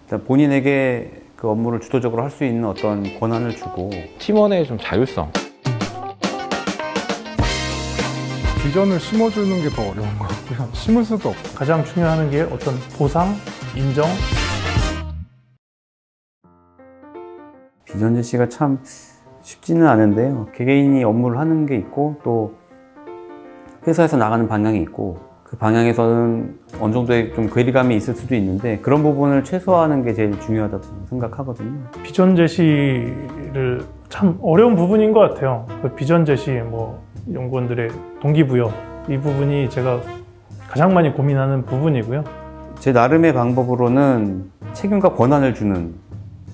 일단 본인에게 그 업무를 주도적으로 할 수 있는 어떤 권한을 주고 팀원의 좀 자율성. 비전을 심어주는 게 더 어려운 것 같고요. 심을 수도 없고. 가장 중요한 게 어떤 보상, 인정. 비전 제시가 참 쉽지는 않은데요. 개개인이 업무를 하는 게 있고 또 회사에서 나가는 방향이 있고 그 방향에서는 어느 정도의 좀 괴리감이 있을 수도 있는데 그런 부분을 최소화하는 게 제일 중요하다고 생각하거든요. 비전 제시를 참 어려운 부분인 것 같아요. 그 비전 제시, 연구원들의 동기부여, 이 부분이 제가 가장 많이 고민하는 부분이고요. 제 나름의 방법으로는 책임과 권한을 주는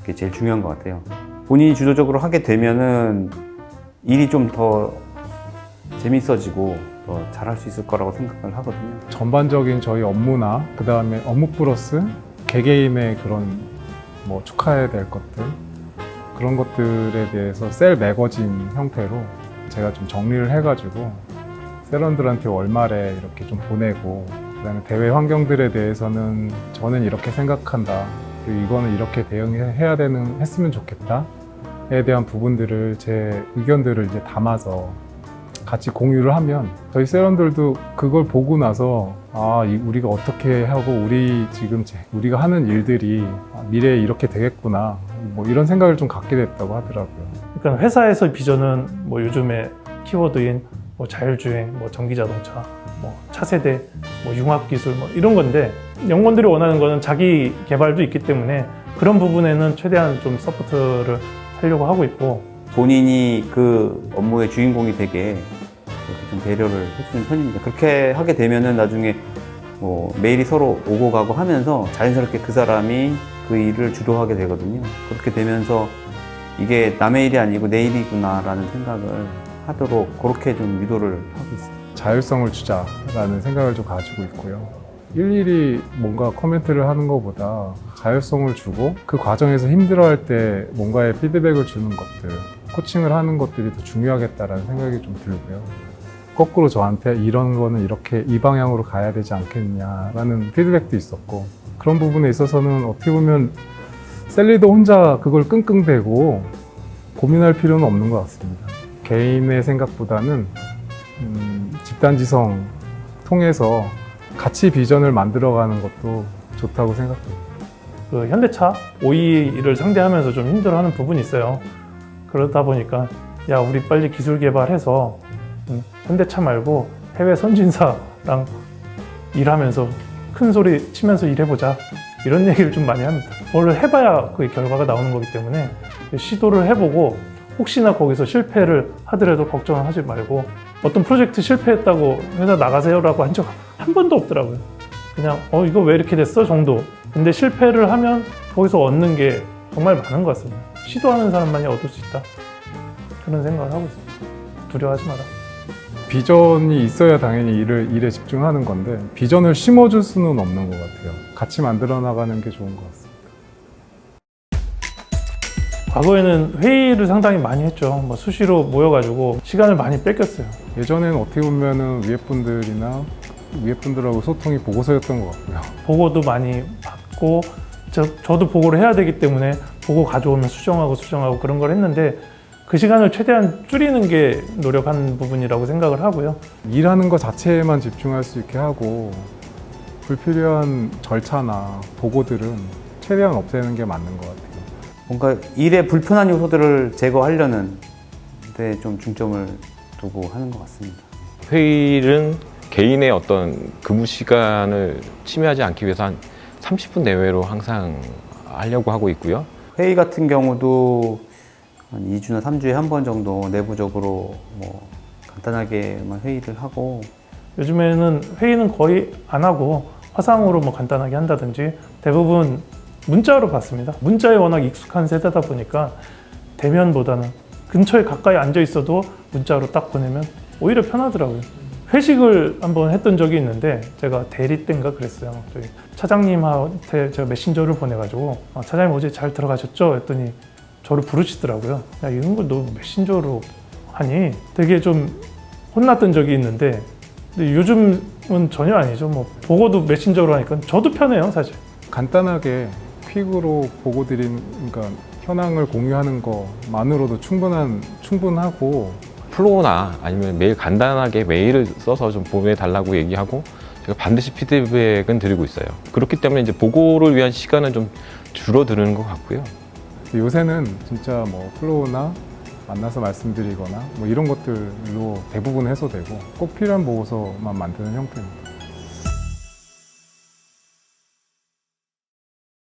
게 제일 중요한 것 같아요. 본인이 주도적으로 하게 되면은 일이 좀 더 재밌어지고 더 잘할 수 있을 거라고 생각을 하거든요. 전반적인 저희 업무나 그 다음에 업무 플러스 개개인의 그런 축하해야 될 것들 그런 것들에 대해서 셀 매거진 형태로 제가 좀 정리를 해가지고 셀원들한테 월말에 이렇게 좀 보내고 그 다음에 대외 환경들에 대해서는 저는 이렇게 생각한다 그리고 이거는 이렇게 했으면 좋겠다에 대한 부분들을 제 의견들을 이제 담아서 같이 공유를 하면 저희 셀원들도 그걸 보고 나서 우리가 어떻게 하고 우리가 하는 일들이 미래에 이렇게 되겠구나 이런 생각을 좀 갖게 됐다고 하더라고요. 그러니까 회사에서 비전은 요즘에 키워드인 자율주행, 전기자동차, 차세대, 융합기술 이런 건데 연구원들이 원하는 거는 자기 개발도 있기 때문에 그런 부분에는 최대한 좀 서포트를 하려고 하고 있고 본인이 그 업무의 주인공이 되게 그렇게 좀 배려를 해주는 편입니다. 그렇게 하게 되면은 나중에 메일이 서로 오고 가고 하면서 자연스럽게 그 사람이 그 일을 주도하게 되거든요. 그렇게 되면서 이게 남의 일이 아니고 내 일이구나라는 생각을 하도록 그렇게 좀 유도를 하고 있습니다. 자율성을 주자라는 생각을 좀 가지고 있고요. 일일이 뭔가 코멘트를 하는 것보다 자율성을 주고 그 과정에서 힘들어할 때 뭔가의 피드백을 주는 것들, 코칭을 하는 것들이 더 중요하겠다라는 생각이 좀 들고요. 거꾸로 저한테 이런 거는 이렇게 이 방향으로 가야 되지 않겠냐라는 피드백도 있었고 그런 부분에 있어서는 어떻게 보면 셀리도 혼자 그걸 끙끙대고 고민할 필요는 없는 것 같습니다. 개인의 생각보다는 집단지성 통해서 같이 비전을 만들어가는 것도 좋다고 생각합니다. 그 현대차 OE를 상대하면서 좀 힘들어하는 부분이 있어요. 그러다 보니까 우리 빨리 기술 개발해서 현대차 말고 해외 선진사랑 일하면서 큰 소리 치면서 일해보자 이런 얘기를 좀 많이 합니다. 뭘 해봐야 그 결과가 나오는 거기 때문에 시도를 해보고 혹시나 거기서 실패를 하더라도 걱정을 하지 말고 어떤 프로젝트 실패했다고 회사 나가세요라고 한 적 한 번도 없더라고요. 그냥 이거 왜 이렇게 됐어 정도. 근데 실패를 하면 거기서 얻는 게 정말 많은 것 같습니다. 시도하는 사람만이 얻을 수 있다. 그런 생각을 하고 있습니다. 두려워하지 마라. 비전이 있어야 당연히 일에 집중하는 건데 비전을 심어줄 수는 없는 것 같아요. 같이 만들어 나가는 게 좋은 것 같습니다. 과거에는 회의를 상당히 많이 했죠. 수시로 모여가지고 시간을 많이 뺏겼어요. 예전에는 어떻게 보면은 위에 분들하고 소통이 보고서였던 것 같고요. 보고도 많이 받고 저도 보고를 해야 되기 때문에 보고 가져오면 수정하고 그런 걸 했는데 그 시간을 최대한 줄이는 게 노력한 부분이라고 생각을 하고요. 일하는 것 자체에만 집중할 수 있게 하고 불필요한 절차나 보고들은 최대한 없애는 게 맞는 것 같아요. 뭔가 일의 불편한 요소들을 제거하려는 데 좀 중점을 두고 하는 것 같습니다. 회의는 개인의 어떤 근무 시간을 침해하지 않기 위해서 한 30분 내외로 항상 하려고 하고 있고요. 회의 같은 경우도 한 2주나 3주에 한 번 정도 내부적으로 간단하게만 회의를 하고 요즘에는 회의는 거의 안 하고 화상으로 간단하게 한다든지 대부분 문자로 받습니다. 문자에 워낙 익숙한 세대다 보니까 대면보다는 근처에 가까이 앉아 있어도 문자로 딱 보내면 오히려 편하더라고요. 회식을 한번 했던 적이 있는데 제가 대리 때인가 그랬어요. 저희 차장님한테 제가 메신저를 보내가지고 차장님 어제 잘 들어가셨죠? 했더니 저를 부르시더라고요. 야, 이런 걸 너 메신저로 하니? 되게 좀 혼났던 적이 있는데 근데 요즘은 전혀 아니죠. 보고도 메신저로 하니까 저도 편해요, 사실. 간단하게 퀵으로 보고 드린, 그러니까 현황을 공유하는 것만으로도 충분하고 플로우나 아니면 메일 간단하게 메일을 써서 좀 보내달라고 얘기하고 제가 반드시 피드백은 드리고 있어요. 그렇기 때문에 이제 보고를 위한 시간은 좀 줄어드는 것 같고요. 요새는 진짜 뭐 플로우나 만나서 말씀드리거나 뭐 이런 것들로 대부분 해소되고 꼭 필요한 보고서만 만드는 형태입니다.